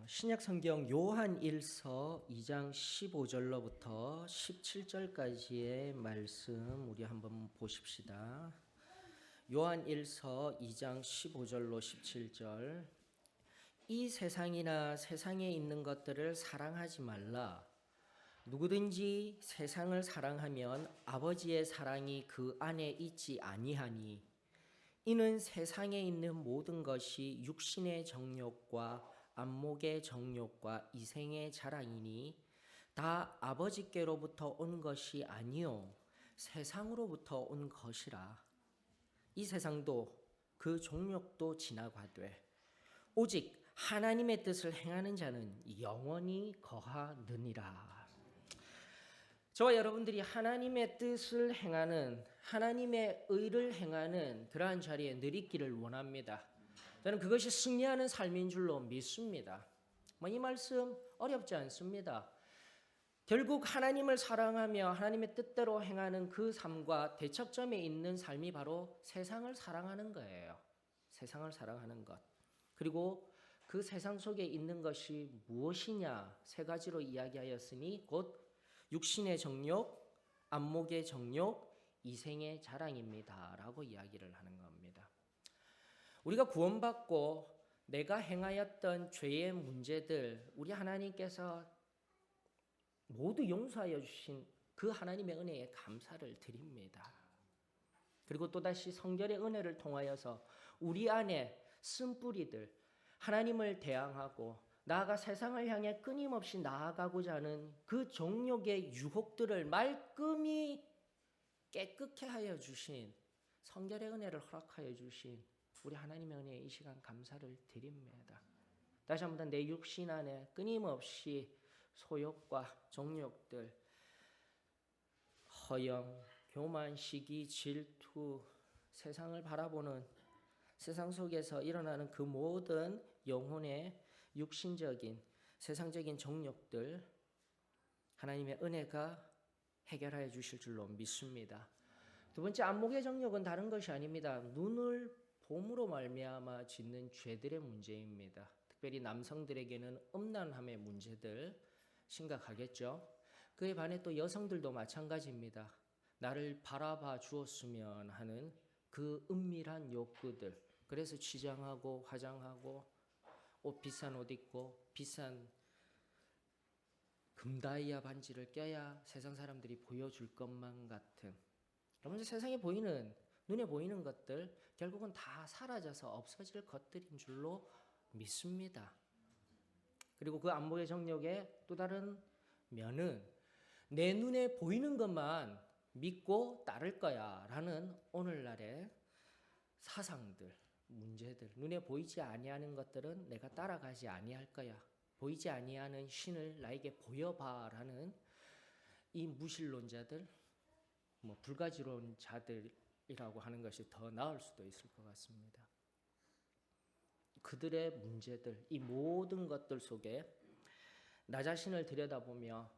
신약 성경 요한 1서 2장 15절로부터 17절까지의 말씀 우리 한번 보십시다. 요한 1서 2장 15절로 17절. 이 세상이나 세상에 있는 것들을 사랑하지 말라. 누구든지 세상을 사랑하면 아버지의 사랑이 그 안에 있지 아니하니 이는 세상에 있는 모든 것이 육신의 정욕과 안목의 정욕과 이생의 자랑이니 다 아버지께로부터 온 것이 아니요 세상으로부터 온 것이라. 이 세상도 그 정욕도 지나가되 오직 하나님의 뜻을 행하는 자는 영원히 거하느니라. 저와 여러분들이 하나님의 뜻을 행하는, 하나님의 의를 행하는 그러한 자리에 늘 있기를 원합니다. 저는 그것이 승리하는 삶인 줄로 믿습니다. 이 말씀 어렵지 않습니다. 결국 하나님을 사랑하며 하나님의 뜻대로 행하는 그 삶과 대척점에 있는 삶이 바로 세상을 사랑하는 거예요. 세상을 사랑하는 것. 그리고 그 세상 속에 있는 것이 무엇이냐 세 가지로 이야기하였으니 곧 육신의 정욕, 안목의 정욕, 이생의 자랑입니다 라고 이야기를 하는 겁니다. 우리가 구원받고 내가 행하였던 죄의 문제들 우리 하나님께서 모두 용서하여 주신 그 하나님의 은혜에 감사를 드립니다. 그리고 또다시 성결의 은혜를 통하여서 우리 안에 쓴뿌리들 하나님을 대항하고 나아가 세상을 향해 끊임없이 나아가고자 하는 그 정욕의 유혹들을 말끔히 깨끗게 하여 주신 성결의 은혜를 허락하여 주신 우리 하나님의 은혜에 이 시간 감사를 드립니다. 다시 한번 내 육신 안에 끊임없이 소욕과 정욕들, 허영, 교만, 시기, 질투, 세상을 바라보는 세상 속에서 일어나는 그 모든 영혼의 육신적인 세상적인 정욕들 하나님의 은혜가 해결하여 주실 줄로 믿습니다. 두 번째, 안목의 정욕은 다른 것이 아닙니다. 눈을 봄으로 말미암아 짓는 죄들의 문제입니다. 특별히 남성들에게는 음란함의 문제들 심각하겠죠. 그에 반해 또 여성들도 마찬가지입니다. 나를 바라봐 주었으면 하는 그 은밀한 욕구들. 그래서 치장하고 화장하고 비싼 옷 입고 비싼 금다이아 반지를 껴야 세상 사람들이 보여줄 것만 같은. 여러분, 세상에 보이는 눈에 보이는 것들 결국은 다 사라져서 없어질 것들인 줄로 믿습니다. 그리고 그 안목의 정욕의 또 다른 면은 내 눈에 보이는 것만 믿고 따를 거야 라는 오늘날의 사상들, 문제들, 눈에 보이지 아니하는 것들은 내가 따라가지 아니할 거야. 보이지 아니하는 신을 나에게 보여봐라는 이 무신론자들, 불가지론자들이라고 하는 것이 더 나을 수도 있을 것 같습니다. 그들의 문제들, 이 모든 것들 속에 나 자신을 들여다보며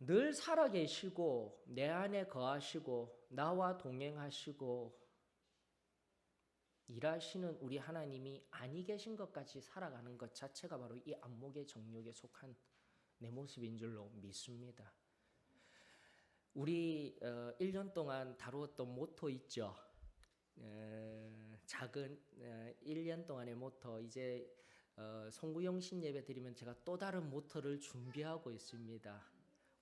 늘 살아계시고 내 안에 거하시고 나와 동행하시고 일하시는 우리 하나님이 아니 계신 것까지 살아가는 것 자체가 바로 이 안목의 정욕에 속한 내 모습인 줄로 믿습니다. 우리 1년 동안 다루었던 모토 있죠. 작은 1년 동안의 모토. 이제 송구영신 예배 드리면 제가 또 다른 모토를 준비하고 있습니다.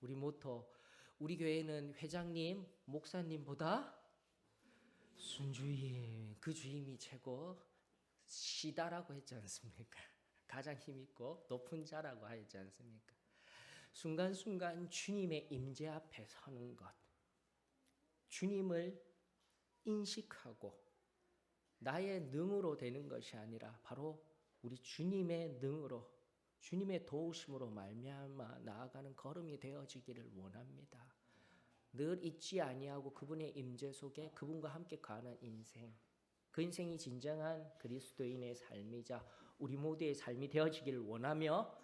우리 모토, 우리 교회는 회장님, 목사님보다 순주임, 그 주임이 최고 시다라고 했지 않습니까? 가장 힘있고 높은 자라고 하지 않습니까? 순간순간 주님의 임재 앞에 서는 것, 주님을 인식하고 나의 능으로 되는 것이 아니라 바로 우리 주님의 능으로, 주님의 도우심으로 말미암아 나아가는 걸음이 되어지기를 원합니다. 늘 잊지 아니하고 그분의 임재 속에 그분과 함께 가는 인생, 그 인생이 진정한 그리스도인의 삶이자 우리 모두의 삶이 되어지기를 원하며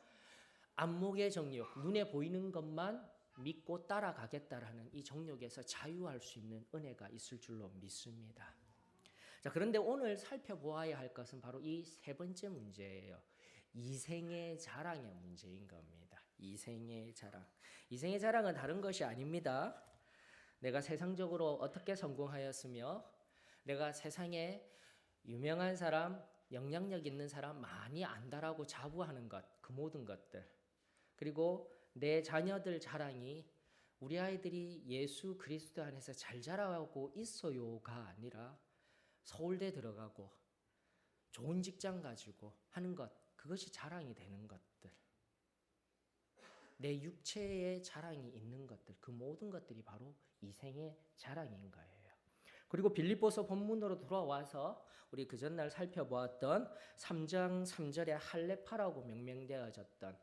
안목의 정욕, 눈에 보이는 것만 믿고 따라가겠다라는 이 정욕에서 자유할 수 있는 은혜가 있을 줄로 믿습니다. 자, 그런데 오늘 살펴보아야 할 것은 바로 이 세 번째 문제예요. 이생의 자랑의 문제인 겁니다. 이생의 자랑. 이생의 자랑은 다른 것이 아닙니다. 내가 세상적으로 어떻게 성공하였으며 내가 세상에 유명한 사람, 영향력 있는 사람 많이 안다라고 자부하는 것, 그 모든 것들. 그리고 내 자녀들 자랑이 우리 아이들이 예수 그리스도 안에서 잘 자라고 있어요가 아니라 서울대 들어가고 좋은 직장 가지고 하는 것, 그것이 자랑이 되는 것들. 내 육체에 자랑이 있는 것들, 그 모든 것들이 바로 이생의 자랑인 거예요. 그리고 빌립보서 본문으로 돌아와서 우리 그 전날 살펴보았던 3장 3절에 할례파라고 명명되어졌던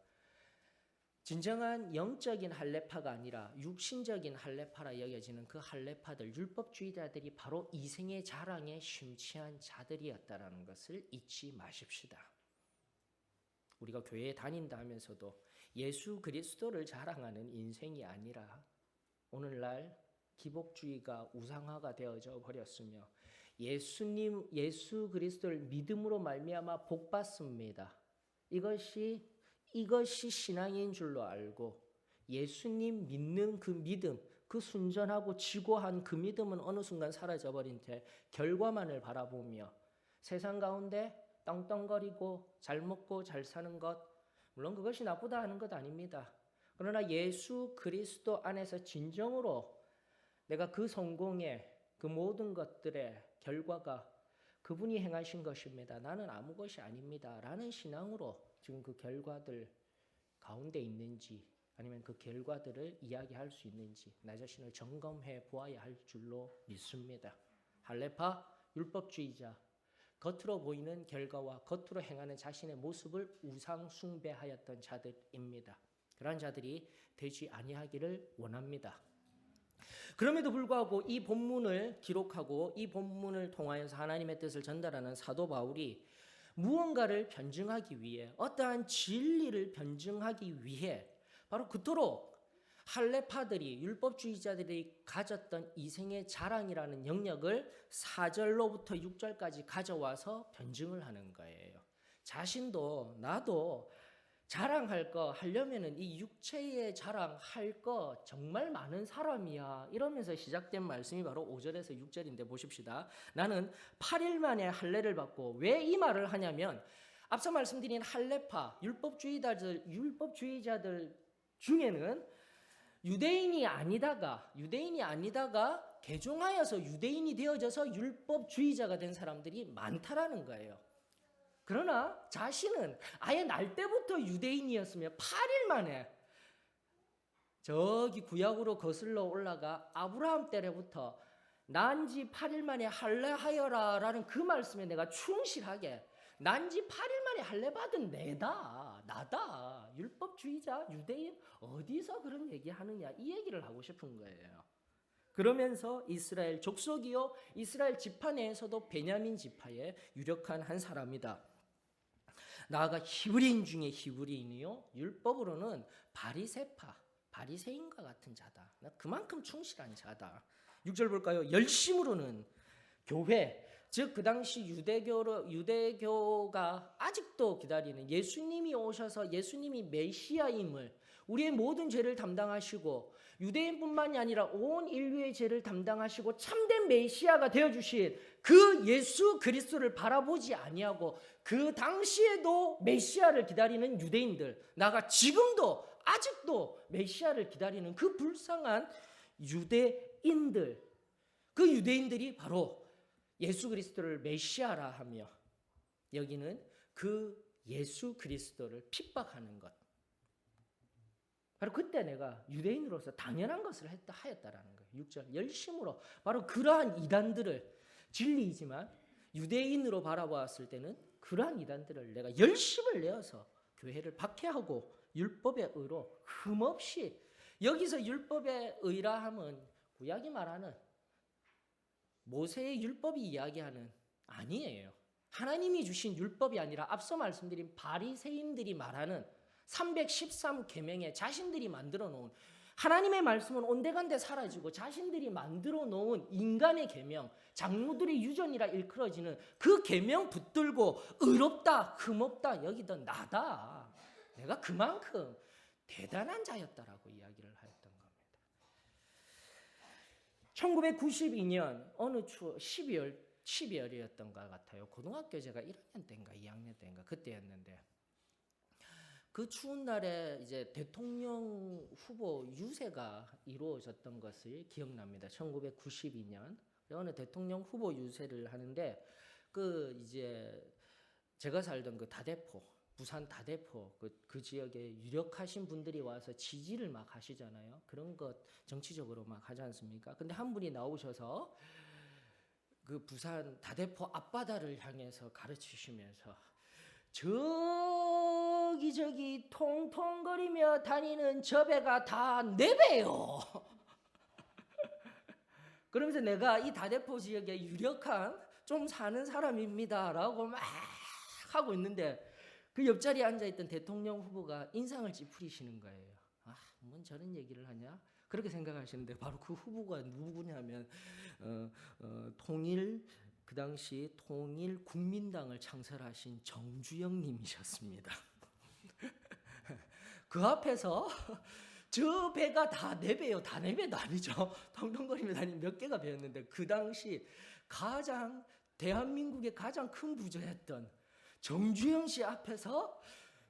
진정한 영적인 할례파가 아니라 육신적인 할례파라 여겨지는 그 할례파들, 율법주의자들이 바로 이생의 자랑에 심취한 자들이었다라는 것을 잊지 마십시다. 우리가 교회에 다닌다 하면서도 예수 그리스도를 자랑하는 인생이 아니라 오늘날 기복주의가 우상화가 되어져 버렸으며 예수 그리스도를 믿음으로 말미암아 복 받습니다. 이것이 신앙인 줄로 알고 예수님 믿는 그 믿음, 그 순전하고 지고한 그 믿음은 어느 순간 사라져버린 채 결과만을 바라보며 세상 가운데 떵떵거리고 잘 먹고 잘 사는 것, 물론 그것이 나쁘다 하는 것 아닙니다. 그러나 예수 그리스도 안에서 진정으로 내가 그 성공의 그 모든 것들의 결과가 그분이 행하신 것입니다. 나는 아무 것이 아닙니다. 라는 신앙으로 지금 그 결과들 가운데 있는지 아니면 그 결과들을 이야기할 수 있는지 나 자신을 점검해 보아야 할 줄로 믿습니다. 할례파, 율법주의자, 겉으로 보이는 결과와 겉으로 행하는 자신의 모습을 우상 숭배하였던 자들입니다. 그러한 자들이 되지 아니하기를 원합니다. 그럼에도 불구하고 이 본문을 기록하고 이 본문을 통하여서 하나님의 뜻을 전달하는 사도 바울이 무언가를 변증하기 위해 어떠한 진리를 변증하기 위해 바로 그토록 할례파들이 율법주의자들이 가졌던 이생의 자랑이라는 영역을 4절로부터 6절까지 가져와서 변증을 하는 거예요. 자신도 나도 자랑할 거 하려면은 이 육체의 자랑할 거 정말 많은 사람이야. 이러면서 시작된 말씀이 바로 5절에서 6절인데 보십시다. 나는 8일 만에 할례를 받고 왜 이 말을 하냐면 앞서 말씀드린 할례파, 율법주의자들 중에는 유대인이 아니다가 개종하여서 유대인이 되어져서 율법주의자가 된 사람들이 많다라는 거예요. 그러나 자신은 아예 날 때부터 유대인이었으며 8일 만에 저기 구약으로 거슬러 올라가 아브라함 때부터 난 지 8일 만에 할례하여라 라는 그 말씀에 내가 충실하게 난 지 8일 만에 할례 받은 나다. 율법주의자, 유대인 어디서 그런 얘기하느냐 이 얘기를 하고 싶은 거예요. 그러면서 이스라엘 족속이요 이스라엘 지파 내에서도 베냐민 지파의 유력한 한 사람이다. 나아가 히브리인 중에 히브리인이요 율법으로는 바리새인과 같은 자다. 그만큼 충실한 자다. 6절 볼까요? 열심으로는 교회 즉 그 당시 유대교가 아직도 기다리는 예수님이 오셔서 예수님이 메시아임을 우리의 모든 죄를 담당하시고 유대인뿐만이 아니라 온 인류의 죄를 담당하시고 참된 메시아가 되어주신 그 예수 그리스도를 바라보지 아니하고 그 당시에도 메시아를 기다리는 유대인들, 나가 지금도 아직도 메시아를 기다리는 그 불쌍한 유대인들, 그 유대인들이 바로 예수 그리스도를 메시아라 하며 여기는 그 예수 그리스도를 핍박하는 것, 바로 그때 내가 유대인으로서 당연한 것을 하였다라는 거예요. 6절 열심으로 바로 그러한 이단들을 진리이지만 유대인으로 바라보았을 때는 그러한 이단들을 내가 열심을 내어서 교회를 박해하고 율법의 의로 흠없이, 여기서 율법의 의라 함은 구약이 말하는 모세의 율법이 이야기하는 아니에요. 하나님이 주신 율법이 아니라 앞서 말씀드린 바리새인들이 말하는 313계명에 자신들이 만들어 놓은 하나님의 말씀은 온데간데 사라지고 자신들이 만들어 놓은 인간의 계명, 장로들의 유전이라 일컬어지는 그 계명 붙들고 의롭다, 흠없다 여기던 나다. 내가 그만큼 대단한 자였다라고 이야기를 했던 겁니다. 1992년 어느 12월이었던 것 같아요. 고등학교 제가 1학년 때인가 2학년 때인가 그때였는데 그 추운 날에 이제 대통령 후보 유세가 이루어졌던 것을 기억납니다. 1992년 어느 대통령 후보 유세를 하는데 그 이제 제가 살던 그 다대포, 부산 다대포 그 지역에 유력하신 분들이 와서 지지를 막 하시잖아요. 그런 것 정치적으로 막 하지 않습니까? 근데 한 분이 나오셔서 그 부산 다대포 앞바다를 향해서 가르치시면서 저기 통통거리며 다니는 저 배가 다 내 배요. 그러면서 내가 이 다대포 지역에 유력한 좀 사는 사람입니다라고 막 하고 있는데 그 옆자리에 앉아있던 대통령 후보가 인상을 찌푸리시는 거예요. 아, 뭔 저런 얘기를 하냐? 그렇게 생각하시는데 바로 그 후보가 누구냐면 그 당시 통일국민당을 창설하신 정주영 님이셨습니다. 그 앞에서 저 배가 다 내 배요. 다 내 배도 아니죠. 통통거리며 다니는 몇 개가 배였는데 그 당시 대한민국의 가장 큰 부자였던 정주영 씨 앞에서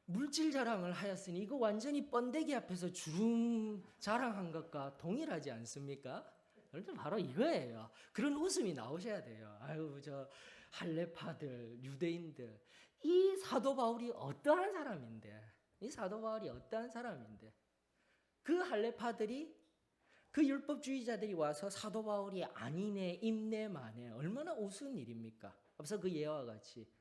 물질 자랑을 하였으니 이거 완전히 번데기 앞에서 주름 자랑한 것과 동일하지 않습니까? 여러분 바로 이거예요. 그런 웃음이 나오셔야 돼요. 아유 저 할례파들, 유대인들, 이 사도 바울이 어떠한 사람인데, 그 할례파들이 그 율법주의자들이 와서 사도 바울이 아니네, 임네, 마네 얼마나 우스운 일입니까? 앞서 그 예와 같이.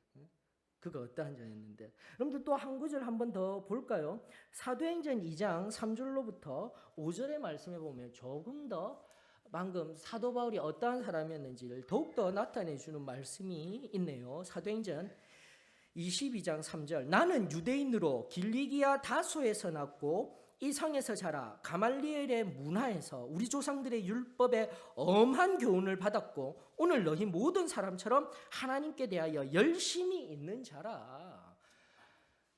그가 어떠한 자였는데. 여러분들 또 한 구절 한 번 더 볼까요? 사도행전 2장 3절로부터 5절의 말씀에 보면 조금 더 방금 사도 바울이 어떠한 사람이었는지를 더욱더 나타내 주는 말씀이 있네요. 사도행전 22장 3절 나는 유대인으로 길리기아 다소에서 났고 이 성에서 자라 가말리엘의 문화에서 우리 조상들의 율법에 엄한 교훈을 받았고 오늘 너희 모든 사람처럼 하나님께 대하여 열심히 있는 자라.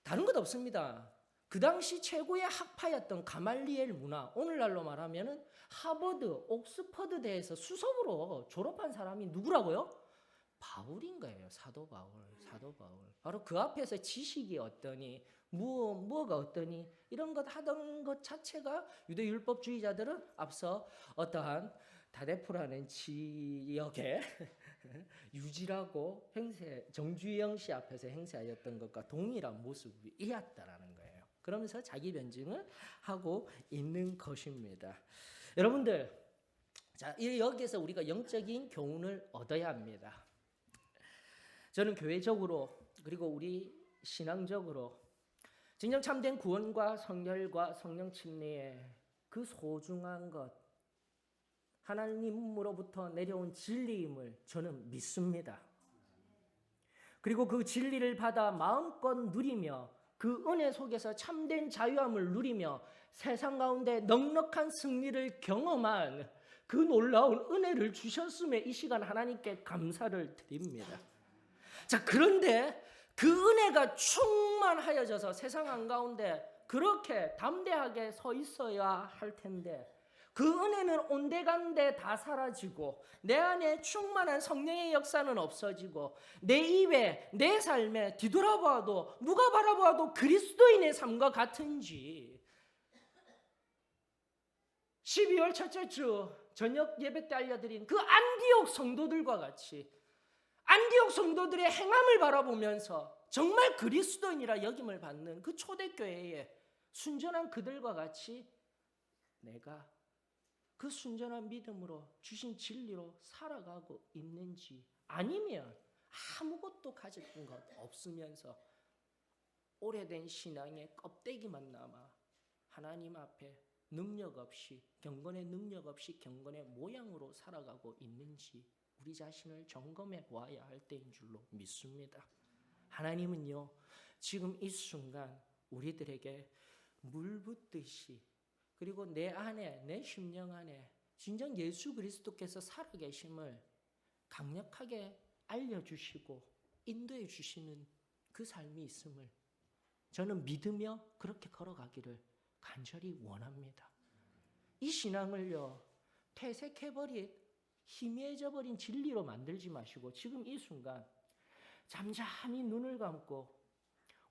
다른 것 없습니다. 그 당시 최고의 학파였던 가말리엘 문화, 오늘날로 말하면 하버드, 옥스퍼드 대에서 수석으로 졸업한 사람이 누구라고요? 바울인 거예요. 사도 바울. 바로 그 앞에서 지식이 어떠니 뭐가 어떠니 이런 것 하던 것 자체가 유대 율법주의자들은 앞서 어떠한 다대포라는 지역에 유지라고 정주영 씨 앞에서 행세하였던 것과 동일한 모습이었다라는 거예요. 그러면서 자기 변증을 하고 있는 것입니다. 여러분들, 자 여기에서 우리가 영적인 교훈을 얻어야 합니다. 저는 교회적으로 그리고 우리 신앙적으로 진정 참된 구원과 성결과 성령 침례의 그 소중한 것 하나님으로부터 내려온 진리임을 저는 믿습니다. 그리고 그 진리를 받아 마음껏 누리며 그 은혜 속에서 참된 자유함을 누리며 세상 가운데 넉넉한 승리를 경험한 그 놀라운 은혜를 주셨음에 이 시간 하나님께 감사를 드립니다. 자, 그런데 그 은혜가 충만하여져서 세상 한가운데 그렇게 담대하게 서 있어야 할 텐데 그 은혜는 온데간데 다 사라지고 내 안에 충만한 성령의 역사는 없어지고 내 입에 내 삶에 뒤돌아보아도 누가 바라보아도 그리스도인의 삶과 같은지 12월 첫째 주 저녁 예배 때 알려드린 그 안디옥 성도들과 같이 안디옥 성도들의 행함을 바라보면서 정말 그리스도인이라 여김을 받는 그 초대교회에 순전한 그들과 같이 내가 그 순전한 믿음으로 주신 진리로 살아가고 있는지 아니면 아무것도 가진 것 없으면서 오래된 신앙의 껍데기만 남아 하나님 앞에 능력 없이 경건의 능력 없이 경건의 모양으로 살아가고 있는지 우리 자신을 점검해 보아야 할 때인 줄로 믿습니다. 하나님은요 지금 이 순간 우리들에게 물 붓듯이 그리고 내 안에, 내 심령 안에 진정 예수 그리스도께서 살아계심을 강력하게 알려주시고 인도해 주시는 그 삶이 있음을 저는 믿으며 그렇게 걸어가기를 간절히 원합니다. 이 신앙을요, 퇴색해버린, 희미해져버린 진리로 만들지 마시고 지금 이 순간 잠잠히 눈을 감고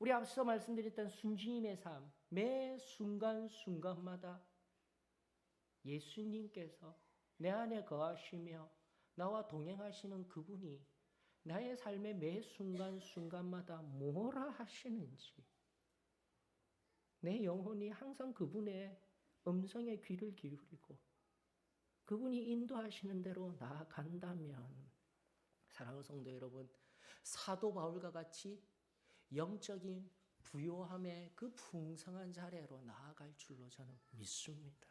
우리 앞서 말씀드렸던 순주님의 삶, 매 순간순간마다 예수님께서 내 안에 거하시며 나와 동행하시는 그분이 나의 삶의 매 순간순간마다 뭐라 하시는지 내 영혼이 항상 그분의 음성에 귀를 기울이고 그분이 인도하시는 대로 나아간다면 사랑하는 성도 여러분, 사도 바울과 같이 영적인 부요함의 그 풍성한 자리로 나아갈 줄로 저는 믿습니다.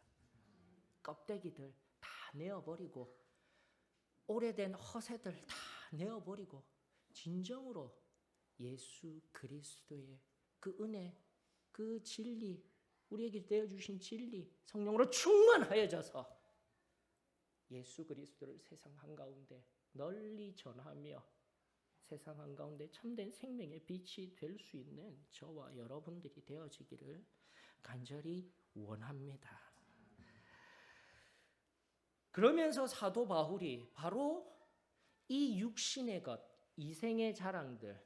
껍데기들 다 내어버리고 오래된 허세들 다 내어버리고 진정으로 예수 그리스도의 그 은혜, 그 진리, 우리에게 내어주신 진리, 성령으로 충만하여져서 예수 그리스도를 세상 한가운데 널리 전하며 세상 한가운데 참된 생명의 빛이 될 수 있는 저와 여러분들이 되어지기를 간절히 원합니다. 그러면서 사도 바울이 바로 이 육신의 것, 이생의 자랑들,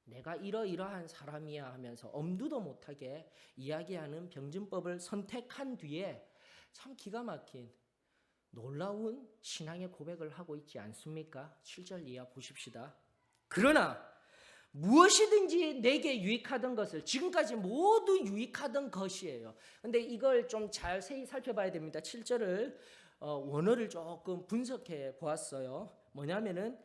내가 이러이러한 사람이야 하면서 엄두도 못하게 이야기하는 병진법을 선택한 뒤에 참 기가 막힌 놀라운 신앙의 고백을 하고 있지 않습니까? 7절 이하 보십시다. 그러나 무엇이든지 내게 유익하던 것을, 지금까지 모두 유익하던 것이에요. 근데 이걸 좀 자세히 살펴봐야 됩니다. 7절을 원어를 조금 분석해 보았어요. 뭐냐면은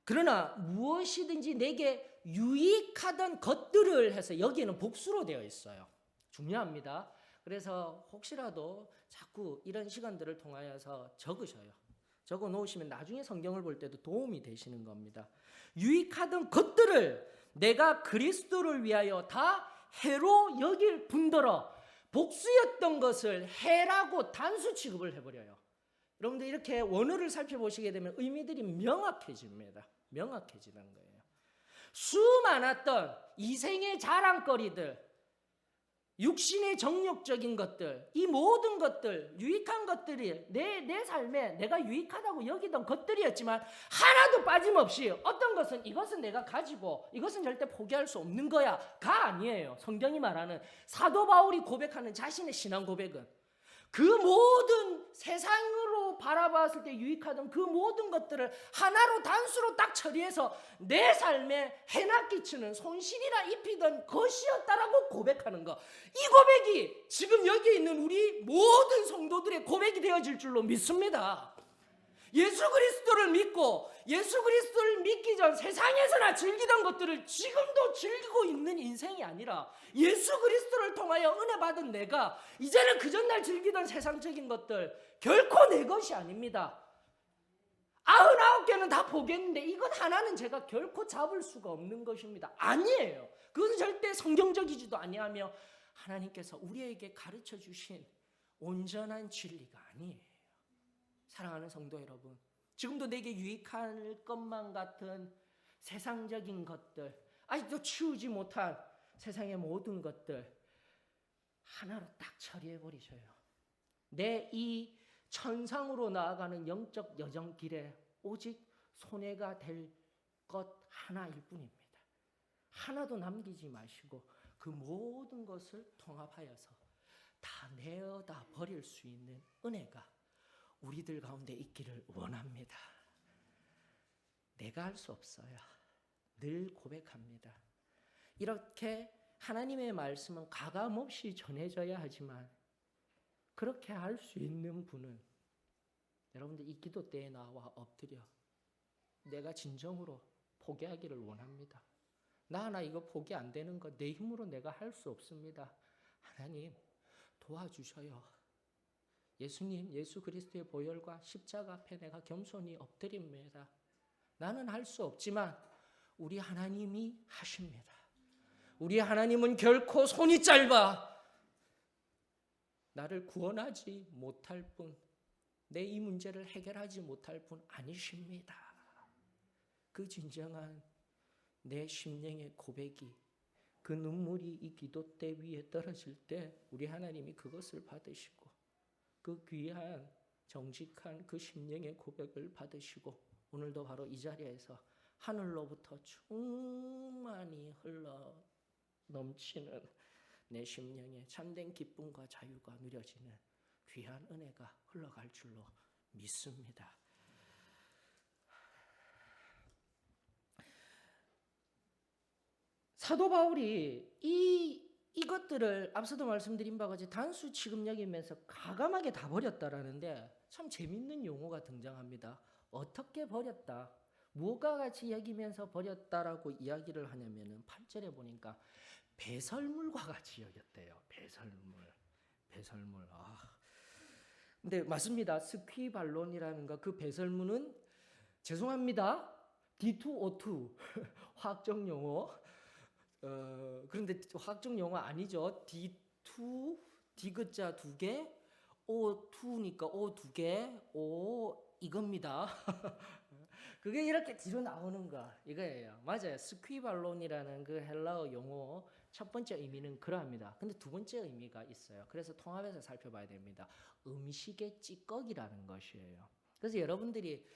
그러나 무엇이든지 내게 유익하던 것들을 해서 여기에는 복수로 되어 있어요. 중요합니다. 그래서 혹시라도 자꾸 이런 시간들을 통하여서 적으셔요. 적어 놓으시면 나중에 성경을 볼 때도 도움이 되시는 겁니다. 유익하던 것들을 내가 그리스도를 위하여 다 해로 여길 뿐더러 복수였던 것을 해라고 단수 취급을 해버려요. 여러분들 이렇게 원어를 살펴보시게 되면 의미들이 명확해집니다. 명확해지는 거예요. 수많았던 이생의 자랑거리들, 육신의 정욕적인 것들, 이 모든 것들, 유익한 것들이 내 삶에 내가 유익하다고 여기던 것들이었지만 하나도 빠짐없이 어떤 것은 이것은 내가 가지고 이것은 절대 포기할 수 없는 거야가 아니에요. 성경이 말하는 사도 바울이 고백하는 자신의 신앙 고백은 그 모든 세상으로 바라봤을 때 유익하던 그 모든 것들을 하나로 단수로 딱 처리해서 내 삶에 해나 끼치는 손실이나 입히던 것이었다라고 고백하는 거. 이 고백이 지금 여기 있는 우리 모든 성도들의 고백이 되어질 줄로 믿습니다. 예수 그리스도를 믿고 예수 그리스도를 믿기 전 세상에서나 즐기던 것들을 지금도 즐기고 있는 인생이 아니라 예수 그리스도를 통하여 은혜 받은 내가 이제는 그 전날 즐기던 세상적인 것들 결코 내 것이 아닙니다. 99개는 다 보겠는데 이것 하나는 제가 결코 잡을 수가 없는 것입니다. 아니에요. 그것은 절대 성경적이지도 아니하며 하나님께서 우리에게 가르쳐 주신 온전한 진리가 아니에요. 사랑하는 성도 여러분, 지금도 내게 유익할 것만 같은 세상적인 것들, 아직도 치우지 못한 세상의 모든 것들 하나로 딱 처리해버리셔요. 내 이 천상으로 나아가는 영적 여정길에 오직 손해가 될 것 하나일 뿐입니다. 하나도 남기지 마시고 그 모든 것을 통합하여서 다 내어다 버릴 수 있는 은혜가 우리들 가운데 있기를 원합니다. 내가 할 수 없어요. 늘 고백합니다. 이렇게 하나님의 말씀은 가감없이 전해져야 하지만 그렇게 할 수 있는 분은 여러분들 이 기도 때에 나와 엎드려 내가 진정으로 포기하기를 원합니다. 나 이거 포기 안 되는 거 내 힘으로 내가 할 수 없습니다. 하나님 도와주셔요. 예수님, 예수 그리스도의 보혈과 십자가 앞에 내가 겸손히 엎드립니다. 나는 할 수 없지만 우리 하나님이 하십니다. 우리 하나님은 결코 손이 짧아 나를 구원하지 못할 뿐, 내 이 문제를 해결하지 못할 뿐 아니십니다. 그 진정한 내 심령의 고백이, 그 눈물이 이 기도대 위에 떨어질 때 우리 하나님이 그것을 받으시고, 그 귀한 정직한 그 심령의 고백을 받으시고, 오늘도 바로 이 자리에서 하늘로부터 충만히 흘러 넘치는 내 심령에 참된 기쁨과 자유가 누려지는 귀한 은혜가 흘러갈 줄로 믿습니다. 사도 바울이 이것들을 앞서도 말씀드린 바와 같이 단수 취급 여기면서 가감하게 다 버렸다라는데 참 재밌는 용어가 등장합니다. 어떻게 버렸다? 무엇과 같이 여기면서 버렸다라고 이야기를 하냐면은 8절에 보니까 배설물과 같이 여겼대요. 배설물. 근데 맞습니다. 스퀴발론이라는 그 배설물은 죄송합니다. D2O2 화학적 용어. 그런데 화학적 용어 아니죠. D2 D글자 2개, O2니까 O 2개, O 이겁니다. 그게 이렇게 뒤로 나오는 거 이거예요. 맞아요. 스퀴발론이라는 그 헬라어 용어 첫 번째 의미는 그러합니다. 근데 두 번째 의미가 있어요. 그래서 통합해서 살펴봐야 됩니다. 음식의 찌꺼기라는 것이에요. 그래서 여러분들이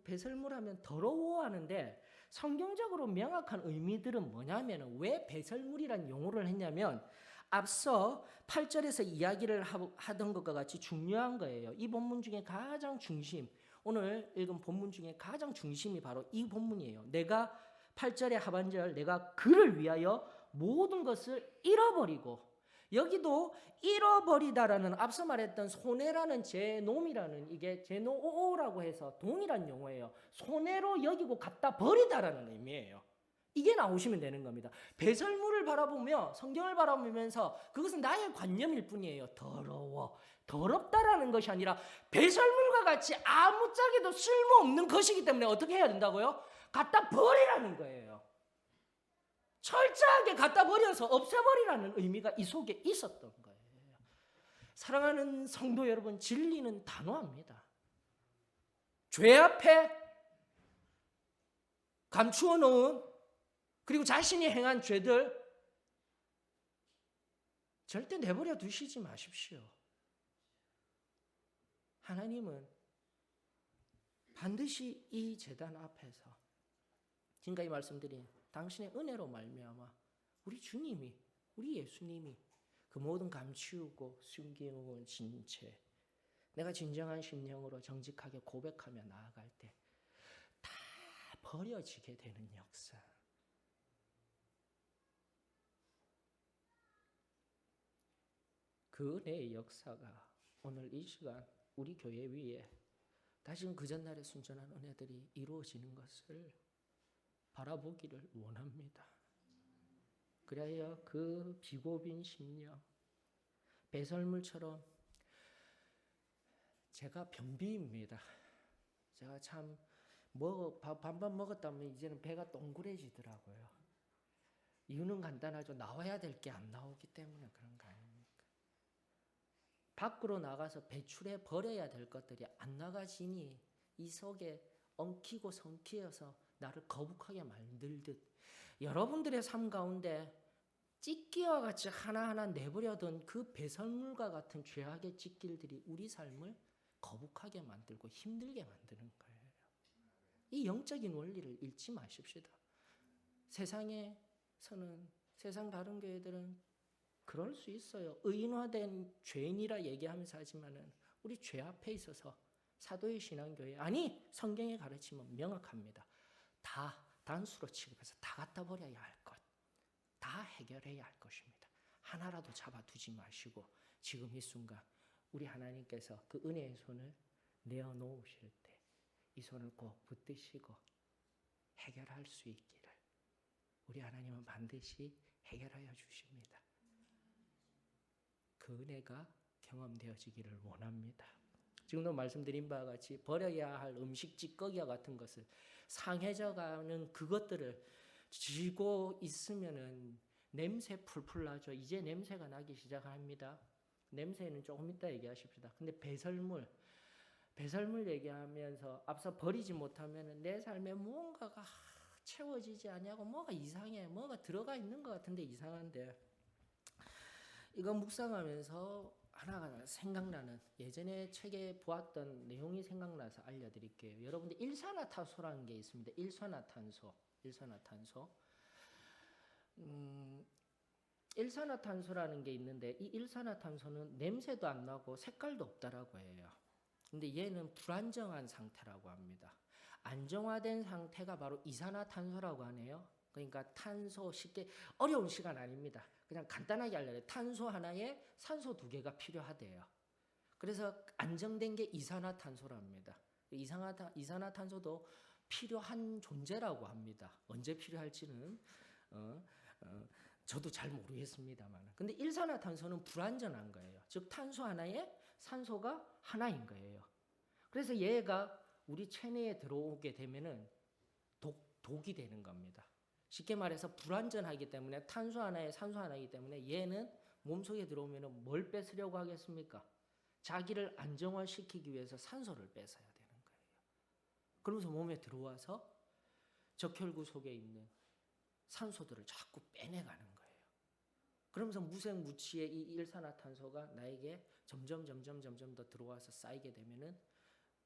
배설물 하면 더러워하는데 성경적으로 명확한 의미들은 뭐냐면, 왜 배설물이란 용어를 했냐면 앞서 8절에서 이야기를 하던 것과 같이 중요한 거예요. 이 본문 중에 가장 중심, 오늘 읽은 본문 중에 가장 중심이 바로 이 본문이에요. 내가 8절의 하반절, 내가 그를 위하여 모든 것을 잃어버리고, 여기도 잃어버리다라는 앞서 말했던 손해라는 제놈이라는, 이게 제노오라고 해서 동일한 용어예요. 손해로 여기고 갖다 버리다라는 의미예요. 이게 나오시면 되는 겁니다. 배설물을 바라보며, 성경을 바라보면서 그것은 나의 관념일 뿐이에요. 더럽다라는 것이 아니라 배설물과 같이 아무짝에도 쓸모없는 것이기 때문에 어떻게 해야 된다고요? 갖다 버리라는 거예요. 철저하게 갖다 버려서 없애버리라는 의미가 이 속에 있었던 거예요. 사랑하는 성도 여러분, 진리는 단호합니다. 죄 앞에 감추어 놓은, 그리고 자신이 행한 죄들 절대 내버려 두시지 마십시오. 하나님은 반드시 이 제단 앞에서 지금까지 말씀드린 당신의 은혜로 말미암아 우리 주님이, 우리 예수님이 그 모든 감추고 숨기는 진채, 내가 진정한 심령으로 정직하게 고백하며 나아갈 때 다 버려지게 되는 역사. 그 은혜의 역사가 오늘 이 시간 우리 교회 위에 다시금 그 전날의 순전한 은혜들이 이루어지는 것을 바라보기를 원합니다. 그래야 그 비고빈 심령, 배설물처럼, 제가 변비입니다. 제가 참 밥 반반 먹었다면 이제는 배가 동그래지더라고요. 이유는 간단하죠. 나와야 될 게 안 나오기 때문에 그런 거 아닙니까? 밖으로 나가서 배출해 버려야 될 것들이 안 나가지니 이 속에 엉키고 성키어서 나를 거북하게 만들듯, 여러분들의 삶 가운데 찢기와 같이 하나하나 내버려둔 그 배설물과 같은 죄악의 찢길들이 우리 삶을 거북하게 만들고 힘들게 만드는 거예요. 이 영적인 원리를 잃지 마십시다. 세상에서는, 세상 다른 교회들은 그럴 수 있어요. 의인화된 죄인이라 얘기하면서 하지만은 우리 죄 앞에 있어서 사도의 신앙교회, 아니 성경의 가르침은 명확합니다. 다 단수로 취급해서 다 갖다 버려야 할 것, 다 해결해야 할 것입니다. 하나라도 잡아두지 마시고 지금 이 순간 우리 하나님께서 그 은혜의 손을 내어놓으실 때 이 손을 꼭 붙드시고 해결할 수 있기를 우리 하나님은 반드시 해결하여 주십니다. 그 은혜가 경험되어지기를 원합니다. 지금도 말씀드린 바와 같이 버려야 할 음식 찌꺼기와 같은 것을, 상해져가는 그것들을 쥐고 있으면은 냄새 풀풀 나죠. 이제 냄새가 나기 시작합니다. 냄새는 조금 이따 얘기하십시다. 근데 배설물 얘기하면서 앞서 버리지 못하면 내 삶에 무언가가 채워지지 아니하고 뭐가 이상해. 뭐가 들어가 있는 것 같은데 이상한데, 이거 묵상하면서 하나가 생각나는, 예전에 책에 보았던 내용이 생각나서 알려드릴게요. 여러분들 일산화탄소라는 게 있습니다. 일산화탄소. 일산화탄소라는 게 있는데, 이 일산화탄소는 냄새도 안 나고 색깔도 없다라고 해요. 근데 얘는 불안정한 상태라고 합니다. 안정화된 상태가 바로 이산화탄소라고 하네요. 그러니까 탄소, 쉽게 어려운 시간 아닙니다. 그냥 간단하게 알려요. 탄소 하나에 산소 2개가 필요하대요. 그래서 안정된 게 이산화탄소랍니다. 이산화탄소도 필요한 존재라고 합니다. 언제 필요할지는 저도 잘 모르겠습니다만. 근데 일산화탄소는 불완전한 거예요. 즉 탄소 하나에 산소가 하나인 거예요. 그래서 얘가 우리 체내에 들어오게 되면은 독이 되는 겁니다. 쉽게 말해서 불완전하기 때문에, 탄소 하나에 산소 하나이기 때문에 얘는 몸속에 들어오면 뭘 뺏으려고 하겠습니까? 자기를 안정화시키기 위해서 산소를 뺏어야 되는 거예요. 그러면서 몸에 들어와서 적혈구 속에 있는 산소들을 자꾸 빼내가는 거예요. 그러면서 무색무취의 이 일산화탄소가 나에게 점점 더 들어와서 쌓이게 되면은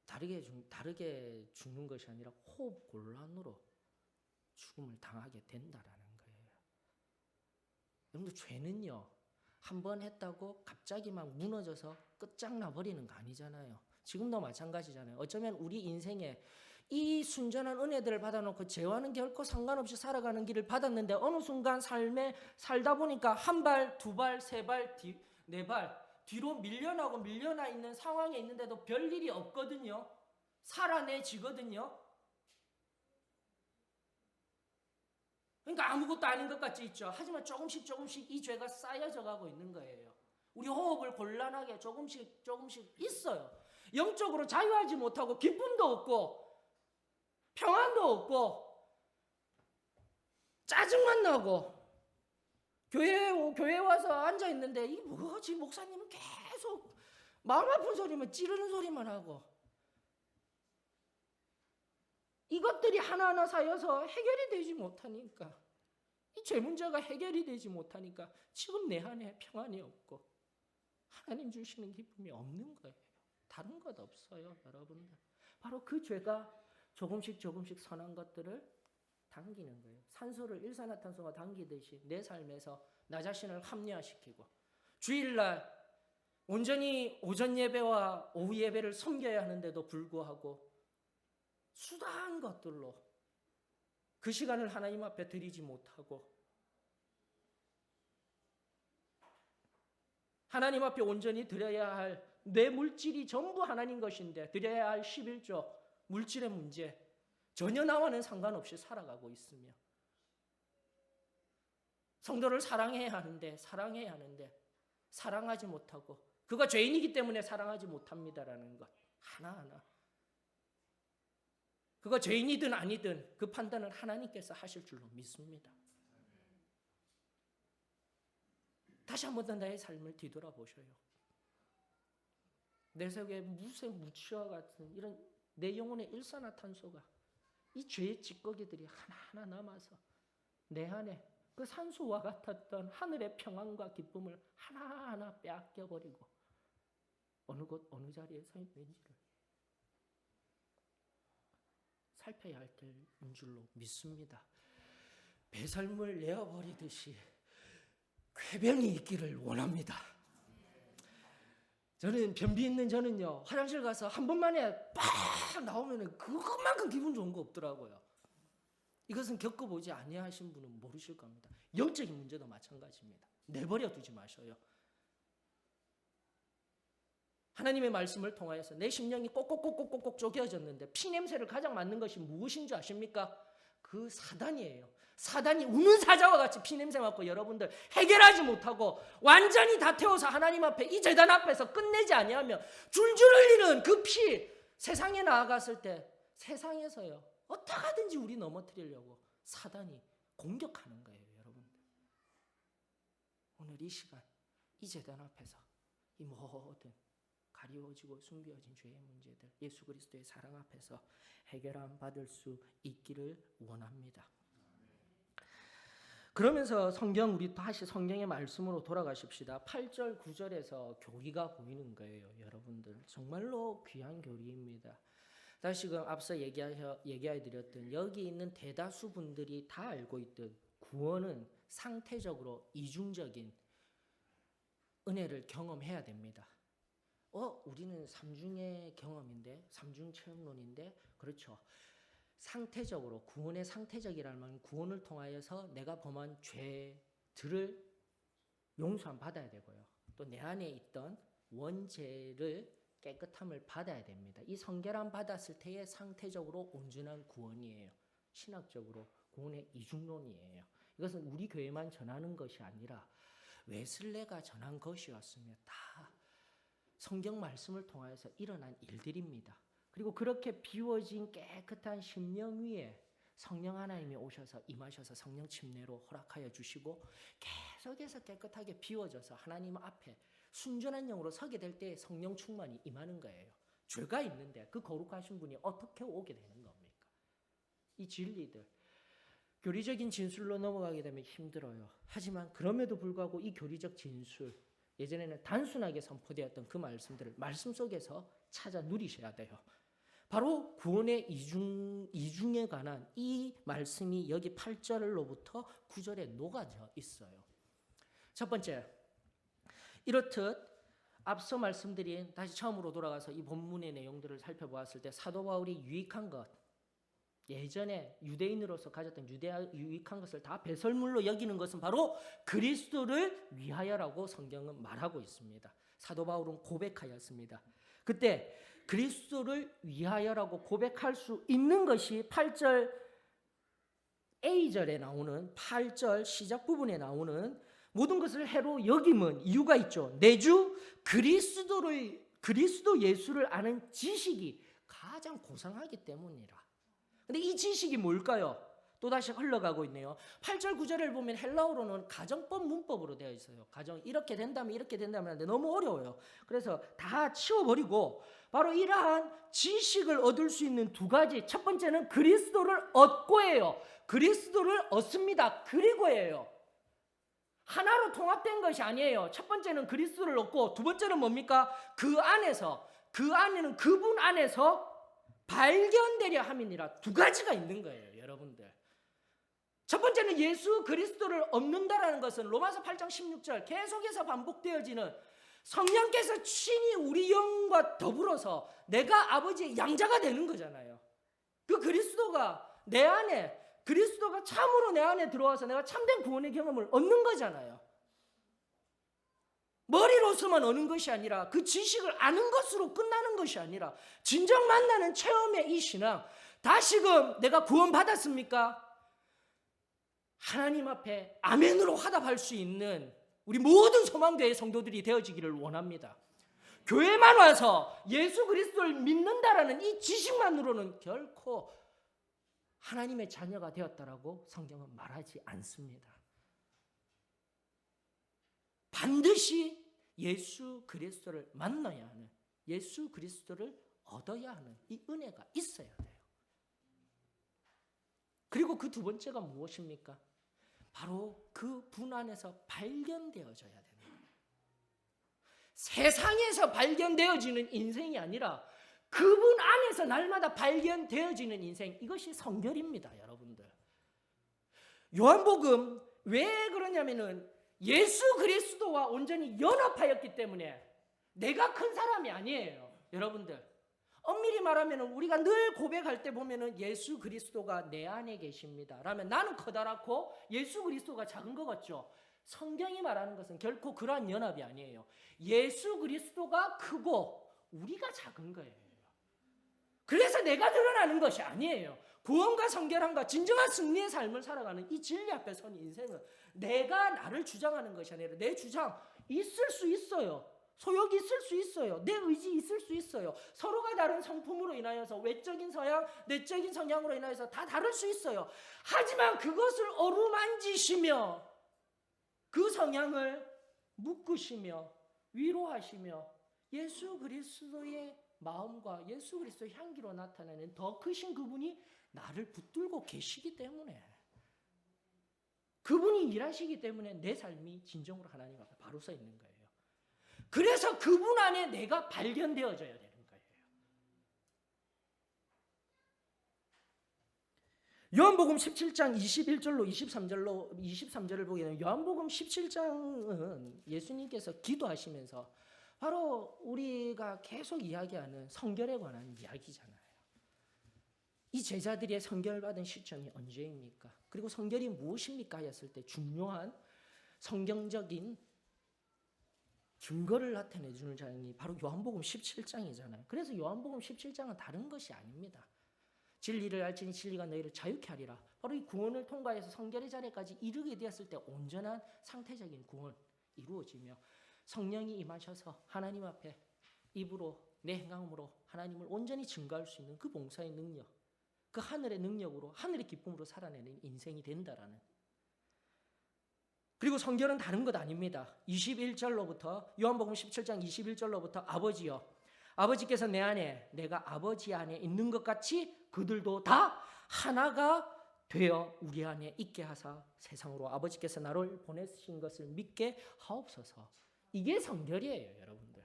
다르게 죽는 것이 아니라 호흡 곤란으로 죽음을 당하게 된다라는 거예요. 여러분들, 죄는요, 한 번 했다고 갑자기 막 무너져서 끝장나 버리는 거 아니잖아요. 지금도 마찬가지잖아요. 어쩌면 우리 인생에 이 순전한 은혜들을 받아놓고 죄와는 결코 상관없이 살아가는 길을 받았는데, 어느 순간 삶에 살다 보니까 한 발, 두 발, 세 발, 네 발 뒤로 밀려나 있는 상황에 있는데도 별일이 없거든요. 살아내지거든요. 그러니까 아무것도 아닌 것 같지 있죠. 하지만 조금씩 이 죄가 쌓여져 가고 있는 거예요. 우리 호흡을 곤란하게 조금씩 있어요. 영적으로 자유하지 못하고 기쁨도 없고 평안도 없고 짜증만 나고, 교회에 와서 앉아 있는데 이게 뭐지? 목사님은 계속 마음 아픈 소리만 찌르는 소리만 하고, 이것들이 하나하나 쌓여서 해결이 되지 못하니까, 이 죄 문제가 해결이 되지 못하니까 지금 내 안에 평안이 없고 하나님 주시는 기쁨이 없는 거예요. 다른 것 없어요, 여러분들. 바로 그 죄가 조금씩 선한 것들을 당기는 거예요. 산소를 일산화탄소가 당기듯이 내 삶에서 나 자신을 합리화시키고, 주일날 온전히 오전 예배와 오후 예배를 섬겨야 하는데도 불구하고 수다한 것들로 그 시간을 하나님 앞에 드리지 못하고, 하나님 앞에 온전히 드려야 할 내 물질이 전부 하나님 것인데 드려야 할 11조 물질의 문제 전혀 나와는 상관없이 살아가고 있으며, 성도를 사랑해야 하는데 사랑하지 못하고, 그가 죄인이기 때문에 사랑하지 못합니다라는 것 하나하나, 그가 죄인이든 아니든 그 판단은 하나님께서 하실 줄로 믿습니다. 다시 한 번 더 나의 삶을 뒤돌아보셔요. 내 속에 무쇠무치와 같은 이런 내 영혼의 일산화탄소가, 이 죄의 찌꺼기들이 하나하나 남아서 내 안에 그 산소와 같았던 하늘의 평안과 기쁨을 하나하나 빼앗겨버리고 어느 곳 어느 자리에 서 있는지를 살펴야 할 때인 줄로 믿습니다. 배설물 내어버리듯이 쾌변이 있기를 원합니다. 저는 변비 있는 저는요, 화장실 가서 한 번만에 팍 나오면 그것만큼 기분 좋은 거 없더라고요. 이것은 겪어보지 아니하신 분은 모르실 겁니다. 영적인 문제도 마찬가지입니다. 내버려 두지 마셔요. 하나님의 말씀을 통하여서 내 심령이 꼭꼭꼭꼭꼭 쪼개어졌는데 피냄새를 가장 맡는 것이 무엇인 줄 아십니까? 그 사단이에요. 사단이 우는 사자와 같이 피냄새 맡고 여러분들 해결하지 못하고 완전히 다 태워서 하나님 앞에 이 제단 앞에서 끝내지 아니하며 줄줄 흘리는 그 피, 세상에 나아갔을 때 세상에서요 어떻게든지 우리 넘어뜨리려고 사단이 공격하는 거예요, 여러분들. 오늘 이 시간 이 제단 앞에서 이 모든 가리워지고 숨겨진 죄의 문제들 예수 그리스도의 사랑 앞에서 해결함 받을 수 있기를 원합니다. 그러면서 우리 다시 성경의 말씀으로 돌아가십시다. 8절 9절에서 교리가 보이는 거예요. 여러분들 정말로 귀한 교리입니다. 다시금 앞서 얘기해드렸던 여기 있는 대다수 분들이 다 알고 있던 구원은 상태적으로 이중적인 은혜를 경험해야 됩니다. 우리는 삼중의 경험인데, 삼중 체험론인데, 그렇죠. 상태적으로 구원의 상태적이라면 구원을 통하여서 내가 범한 죄들을 용서함 받아야 되고요. 또 내 안에 있던 원죄를 깨끗함을 받아야 됩니다. 이 성결함 받았을 때의 상태적으로 온전한 구원이에요. 신학적으로 구원의 이중론이에요. 이것은 우리 교회만 전하는 것이 아니라 웨슬레가 전한 것이었으며 다 성경 말씀을 통해서 일어난 일들입니다. 그리고 그렇게 비워진 깨끗한 심령 위에 성령 하나님이 오셔서 임하셔서 성령 침례로 허락하여 주시고 계속해서 깨끗하게 비워져서 하나님 앞에 순전한 영으로 서게 될 때 성령 충만이 임하는 거예요. 죄가 있는데 그 거룩하신 분이 어떻게 오게 되는 겁니까? 이 진리들 교리적인 진술로 넘어가게 되면 힘들어요. 하지만 그럼에도 불구하고 이 교리적 진술 예전에는 단순하게 선포되었던 그 말씀들을 말씀 속에서 찾아 누리셔야 돼요. 바로 구원의 이중에 관한 이 말씀이 여기 8절로부터 9절에 녹아져 있어요. 첫 번째, 이렇듯 앞서 말씀드린 다시 처음으로 돌아가서 이 본문의 내용들을 살펴보았을 때 사도 바울이 유익한 것, 예전에 유대인으로서 가졌던 유익한 것을 다 배설물로 여기는 것은 바로 그리스도를 위하여라고 성경은 말하고 있습니다. 사도 바울은 고백하였습니다. 그때 그리스도를 위하여라고 고백할 수 있는 것이 8절 A절에 나오는 8절 시작 부분에 나오는 모든 것을 해로 여김은 이유가 있죠. 내 주 그리스도 예수를 아는 지식이 가장 고상하기 때문이라. 근데 이 지식이 뭘까요? 또다시 흘러가고 있네요. 8절 9절을 보면 헬라어로는 가정법 문법으로 되어 있어요. 가정 이렇게 된다면 하는데 너무 어려워요. 그래서 다 치워버리고 바로 이러한 지식을 얻을 수 있는 두 가지. 첫 번째는 그리스도를 얻고예요. 그리스도를 얻습니다. 그리고예요. 하나로 통합된 것이 아니에요. 첫 번째는 그리스도를 얻고 두 번째는 뭡니까? 그 안에는 그분 안에서 발견되려 함이니라. 두 가지가 있는 거예요, 여러분들. 첫 번째는 예수 그리스도를 얻는다라는 것은 로마서 8장 16절 계속해서 반복되어지는 성령께서 친히 우리 영과 더불어서 내가 아버지의 양자가 되는 거잖아요. 그 그리스도가 내 안에, 그리스도가 참으로 내 안에 들어와서 내가 참된 구원의 경험을 얻는 거잖아요. 머리로서만 얻는 것이 아니라 그 지식을 아는 것으로 끝나는 것이 아니라 진정 만나는 체험의 이 신앙. 다시금 내가 구원 받았습니까? 하나님 앞에 아멘으로 화답할 수 있는 우리 모든 소망교회 성도들이 되어지기를 원합니다. 교회만 와서 예수 그리스도를 믿는다라는 이 지식만으로는 결코 하나님의 자녀가 되었다라고 성경은 말하지 않습니다. 반드시 예수 그리스도를 만나야 하는, 예수 그리스도를 얻어야 하는 이 은혜가 있어야 돼요. 그리고 그 두 번째가 무엇입니까? 바로 그 분 안에서 발견되어져야 되는 거예요. 세상에서 발견되어지는 인생이 아니라 그분 안에서 날마다 발견되어지는 인생, 이것이 성결입니다, 여러분들. 요한복음 왜 그러냐면은 예수 그리스도와 온전히 연합하였기 때문에 내가 큰 사람이 아니에요, 여러분들. 엄밀히 말하면 우리가 늘 고백할 때 보면은 예수 그리스도가 내 안에 계십니다 라면 나는 커다랗고 예수 그리스도가 작은 것 같죠. 성경이 말하는 것은 결코 그러한 연합이 아니에요. 예수 그리스도가 크고 우리가 작은 거예요. 그래서 내가 드러나는 것이 아니에요. 구원과 성결함과 진정한 승리의 삶을 살아가는 이 진리 앞에 선 인생은 내가 나를 주장하는 것이 아니라 내 주장 있을 수 있어요. 소욕이 있을 수 있어요. 내 의지 있을 수 있어요. 서로가 다른 성품으로 인하여서 외적인 성향, 내적인 성향으로 인하여서 다 다를 수 있어요. 하지만 그것을 어루만지시며 그 성향을 묶으시며 위로하시며 예수 그리스도의 마음과 예수 그리스도의 향기로 나타나는 더 크신 그분이 나를 붙들고 계시기 때문에, 그분이 일하시기 때문에 내 삶이 진정으로 하나님 앞에 바로 서 있는 거예요. 그래서 그분 안에 내가 발견되어져야 되는 거예요. 요한복음 17장 21절로 23절을 보게 되면, 요한복음 17장은 예수님께서 기도하시면서 바로 우리가 계속 이야기하는 성결에 관한 이야기잖아요. 이 제자들의 성결받은 시점이 언제입니까? 그리고 성결이 무엇입니까? 했을 때 중요한 성경적인 증거를 나타내 주는 장이 바로 요한복음 17장이잖아요. 그래서 요한복음 17장은 다른 것이 아닙니다. 진리를 알지니 진리가 너희를 자유케 하리라. 바로 이 구원을 통과해서 성결의 자리까지 이르게 되었을 때 온전한 상태적인 구원 이루어지며, 성령이 임하셔서 하나님 앞에 입으로 내 행함으로 하나님을 온전히 증거할 수 있는 그 봉사의 능력, 그 하늘의 능력으로, 하늘의 기쁨으로 살아내는 인생이 된다라는. 그리고 성결은 다른 것 아닙니다. 21절로부터 요한복음 17장 21절로부터 아버지여, 아버지께서 내 안에 내가 아버지 안에 있는 것 같이 그들도 다 하나가 되어 우리 안에 있게 하사 세상으로 아버지께서 나를 보내신 것을 믿게 하옵소서. 이게 성결이에요, 여러분들.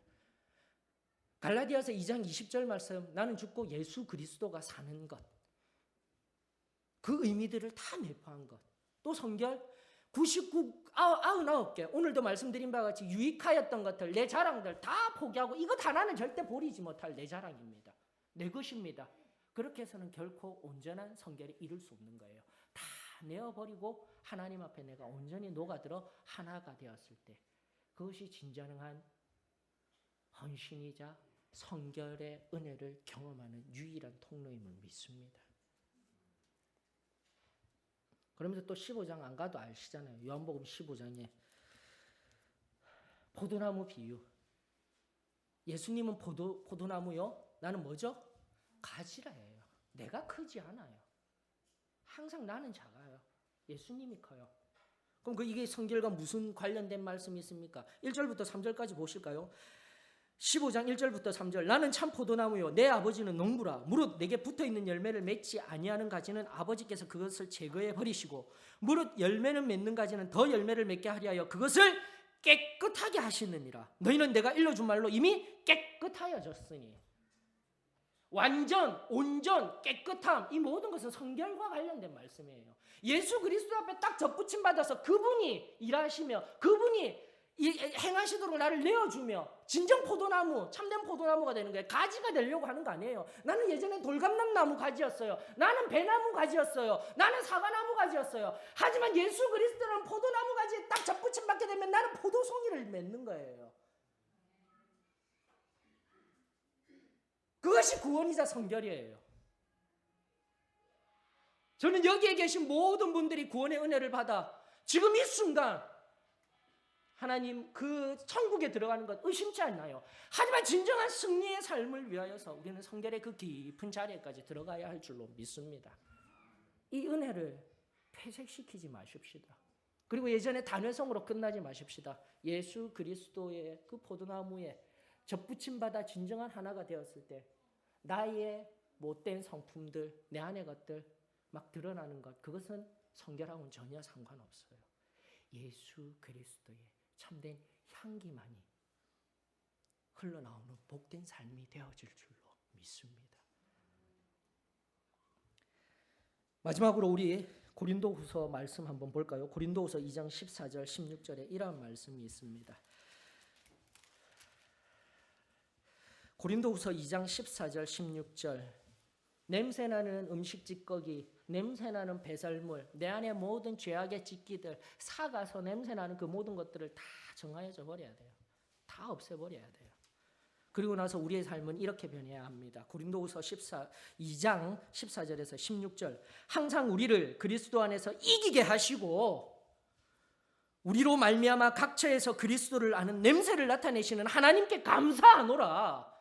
갈라디아서 2장 20절 말씀, 나는 죽고 예수 그리스도가 사는 것, 그 의미들을 다 내포한 것. 또 성결 99개 오늘도 말씀드린 바와 같이 유익하였던 것들, 내 자랑들 다 포기하고 이것 하나는 절대 버리지 못할 내 자랑입니다. 내 것입니다. 그렇게 해서는 결코 온전한 성결에 이룰 수 없는 거예요. 다 내어버리고 하나님 앞에 내가 온전히 녹아들어 하나가 되었을 때, 그것이 진정한 헌신이자 성결의 은혜를 경험하는 유일한 통로임을 믿습니다. 그러면서 또 15장 안 가도 아시잖아요. 요한복음 15장에 포도나무 비유. 예수님은 포도나무요. 나는 뭐죠? 가지라예요. 내가 크지 않아요. 항상 나는 작아요. 예수님이 커요. 그럼 이게 성결과 무슨 관련된 말씀이 있습니까? 1절부터 3절까지 보실까요? 15장 1절부터 3절. 나는 참 포도나무요 내 아버지는 농부라. 무릇 내게 붙어있는 열매를 맺지 아니하는 가지는 아버지께서 그것을 제거해 버리시고, 무릇 열매는 맺는 가지는 더 열매를 맺게 하려 하여 그것을 깨끗하게 하시느니라. 너희는 내가 일러준 말로 이미 깨끗하여졌으니. 완전, 온전, 깨끗함, 이 모든 것은 성결과 관련된 말씀이에요. 예수 그리스도 앞에 딱 접붙임 받아서 그분이 일하시며 그분이 행하시도록 나를 내어주며 진정 포도나무, 참된 포도나무가 되는 거예요. 가지가 되려고 하는 거 아니에요. 나는 예전에 돌감나무 가지였어요. 나는 배나무 가지였어요. 나는 사과나무 가지였어요. 하지만 예수 그리스도는 포도나무 가지에 딱 접붙임 받게 되면 나는 포도송이를 맺는 거예요. 그것이 구원이자 성결이에요. 저는 여기에 계신 모든 분들이 구원의 은혜를 받아 지금 이 순간 하나님 그 천국에 들어가는 것 의심치 않나요? 하지만 진정한 승리의 삶을 위하여서 우리는 성결의 그 깊은 자리에까지 들어가야 할 줄로 믿습니다. 이 은혜를 폐색시키지 마십시다. 그리고 예전에 단회성으로 끝나지 마십시다. 예수 그리스도의 그 포도나무에 접붙임 받아 진정한 하나가 되었을 때 나의 못된 성품들, 내 안의 것들 막 드러나는 것, 그것은 성결하고는 전혀 상관없어요. 예수 그리스도의 참된 향기만이 흘러나오는 복된 삶이 되어질 줄로 믿습니다. 마지막으로 우리 고린도후서 말씀 한번 볼까요? 고린도후서 2장 14절 16절에 이런 말씀이 있습니다. 고린도후서 2장 14절 16절. 냄새나는 음식 찌꺼기, 냄새나는 배설물, 내 안에 모든 죄악의 찌기들, 사가서 냄새나는 그 모든 것들을 다 정하여져 버려야 돼요. 다 없애버려야 돼요. 그리고 나서 우리의 삶은 이렇게 변해야 합니다. 고린도후서 2장 14절에서 16절. 항상 우리를 그리스도 안에서 이기게 하시고 우리로 말미암아 각처에서 그리스도를 아는 냄새를 나타내시는 하나님께 감사하노라.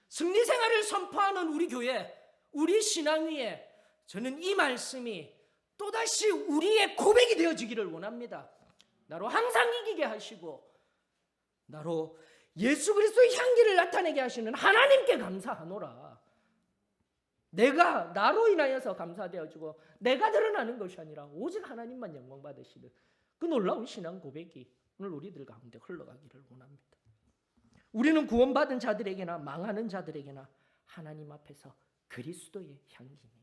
승리 생활을 선포하는 우리 교회, 우리 신앙 위에 저는 이 말씀이 또다시 우리의 고백이 되어지기를 원합니다. 나로 항상 이기게 하시고 나로 예수 그리스도의 향기를 나타내게 하시는 하나님께 감사하노라. 내가 나로 인하여서 감사되어지고 내가 드러나는 것이 아니라 오직 하나님만 영광 받으시는 그 놀라운 신앙 고백이 오늘 우리들 가운데 흘러가기를 원합니다. 우리는 구원받은 자들에게나 망하는 자들에게나 하나님 앞에서 그리스도의 향기니,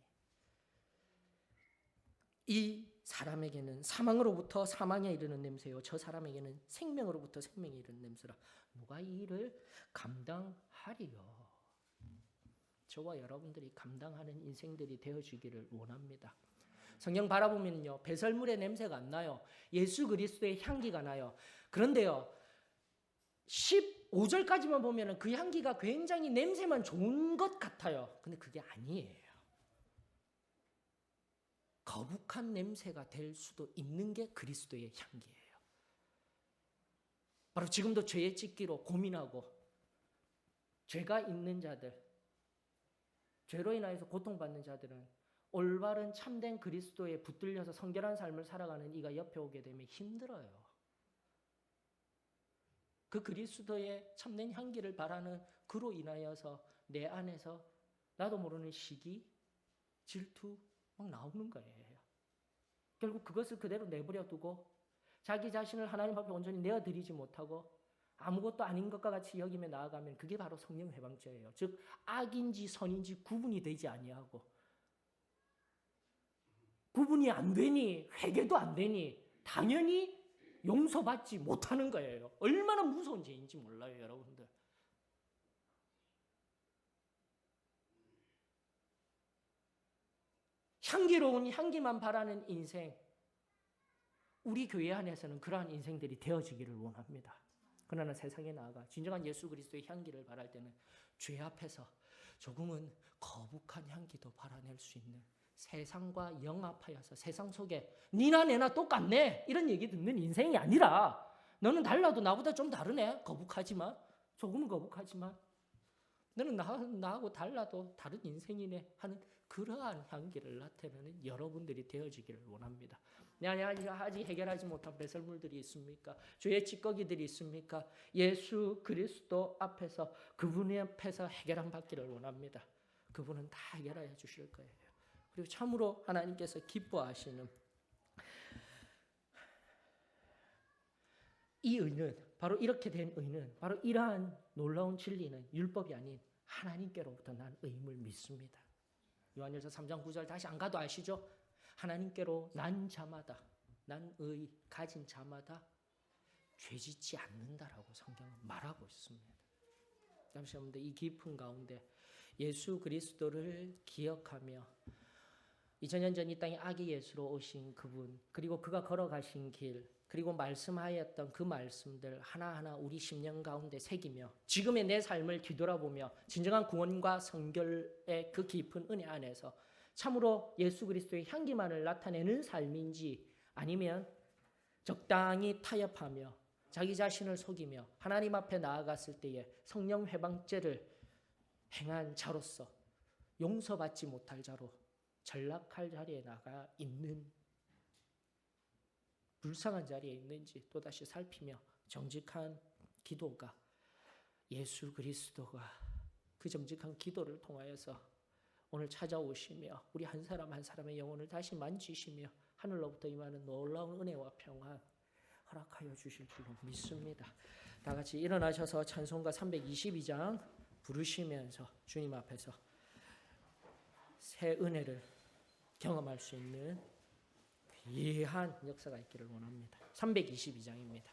이 사람에게는 사망으로부터 사망에 이르는 냄새요 저 사람에게는 생명으로부터 생명에 이르는 냄새라. 누가 이 일을 감당하리요? 저와 여러분들이 감당하는 인생들이 되어주기를 원합니다. 성경 바라보면요, 배설물의 냄새가 안 나요. 예수 그리스도의 향기가 나요. 그런데요, 15절까지만 보면 그 향기가 굉장히 냄새만 좋은 것 같아요. 근데 그게 아니에요. 거북한 냄새가 될 수도 있는 게 그리스도의 향기예요. 바로 지금도 죄에 찢기로 고민하고 죄가 있는 자들, 죄로 인하여서 고통받는 자들은 올바른 참된 그리스도에 붙들려서 성결한 삶을 살아가는 이가 옆에 오게 되면 힘들어요. 그 그리스도의 참된 향기를 바라는 그로 인하여서 내 안에서 나도 모르는 시기, 질투 막 나오는 거예요. 결국 그것을 그대로 내버려 두고 자기 자신을 하나님 앞에 온전히 내어드리지 못하고 아무것도 아닌 것과 같이 여기며 나아가면 그게 바로 성령 회방죄예요. 즉 악인지 선인지 구분이 되지 아니하고, 구분이 안 되니 회개도 안 되니 당연히 용서받지 못하는 거예요. 얼마나 무서운 죄인지 몰라요, 여러분들. 향기로운 향기만 바라는 인생, 우리 교회 안에서는 그러한 인생들이 되어지기를 원합니다. 그러나 세상에 나아가 진정한 예수 그리스도의 향기를 바랄 때는 죄 앞에서 조금은 거북한 향기도 발아낼 수 있는, 세상과 영합하여서 세상 속에 니나 내나 똑같네 이런 얘기 듣는 인생이 아니라, 너는 달라도 나보다 좀 다르네, 거북하지만, 조금은 거북하지만 너는 나하고 달라도 다른 인생이네 하는 그러한 향기를 나타내는 여러분들이 되어지기를 원합니다. 내 안에 아직 해결하지 못한 배설물들이 있습니까? 죄의 찌꺼기들이 있습니까? 예수 그리스도 앞에서, 그분 앞에서 해결함 받기를 원합니다. 그분은 다 해결하여 주실 거예요. 그리고 참으로 하나님께서 기뻐하시는 이 의는, 바로 이렇게 된 의는, 바로 이러한 놀라운 진리는 율법이 아닌 하나님께로부터 난 의임을 믿습니다. 요한일서 3장 9절 다시 안 가도 아시죠? 하나님께로 난 자마다, 난 의 가진 자마다 죄짓지 않는다라고 성경은 말하고 있습니다. 여러분들, 이 깊은 가운데 예수 그리스도를 기억하며 2000년 전 이 땅에 아기 예수로 오신 그분, 그리고 그가 걸어가신 길, 그리고 말씀하였던 그 말씀들 하나하나 우리 심령 가운데 새기며 지금의 내 삶을 뒤돌아보며 진정한 구원과 성결의 그 깊은 은혜 안에서 참으로 예수 그리스도의 향기만을 나타내는 삶인지, 아니면 적당히 타협하며 자기 자신을 속이며 하나님 앞에 나아갔을 때에 성령 회방죄를 행한 자로서 용서받지 못할 자로 전락할 자리에 나가 있는, 불쌍한 자리에 있는지 또다시 살피며 정직한 기도가, 예수 그리스도가 그 정직한 기도를 통하여서 오늘 찾아오시며 우리 한 사람 한 사람의 영혼을 다시 만지시며 하늘로부터 임하는 놀라운 은혜와 평안 허락하여 주실 줄로 믿습니다. 다 같이 일어나셔서 찬송가 322장 부르시면서 주님 앞에서 새 은혜를 경험할 수 있는 귀한 역사가 있기를 원합니다. 322장입니다.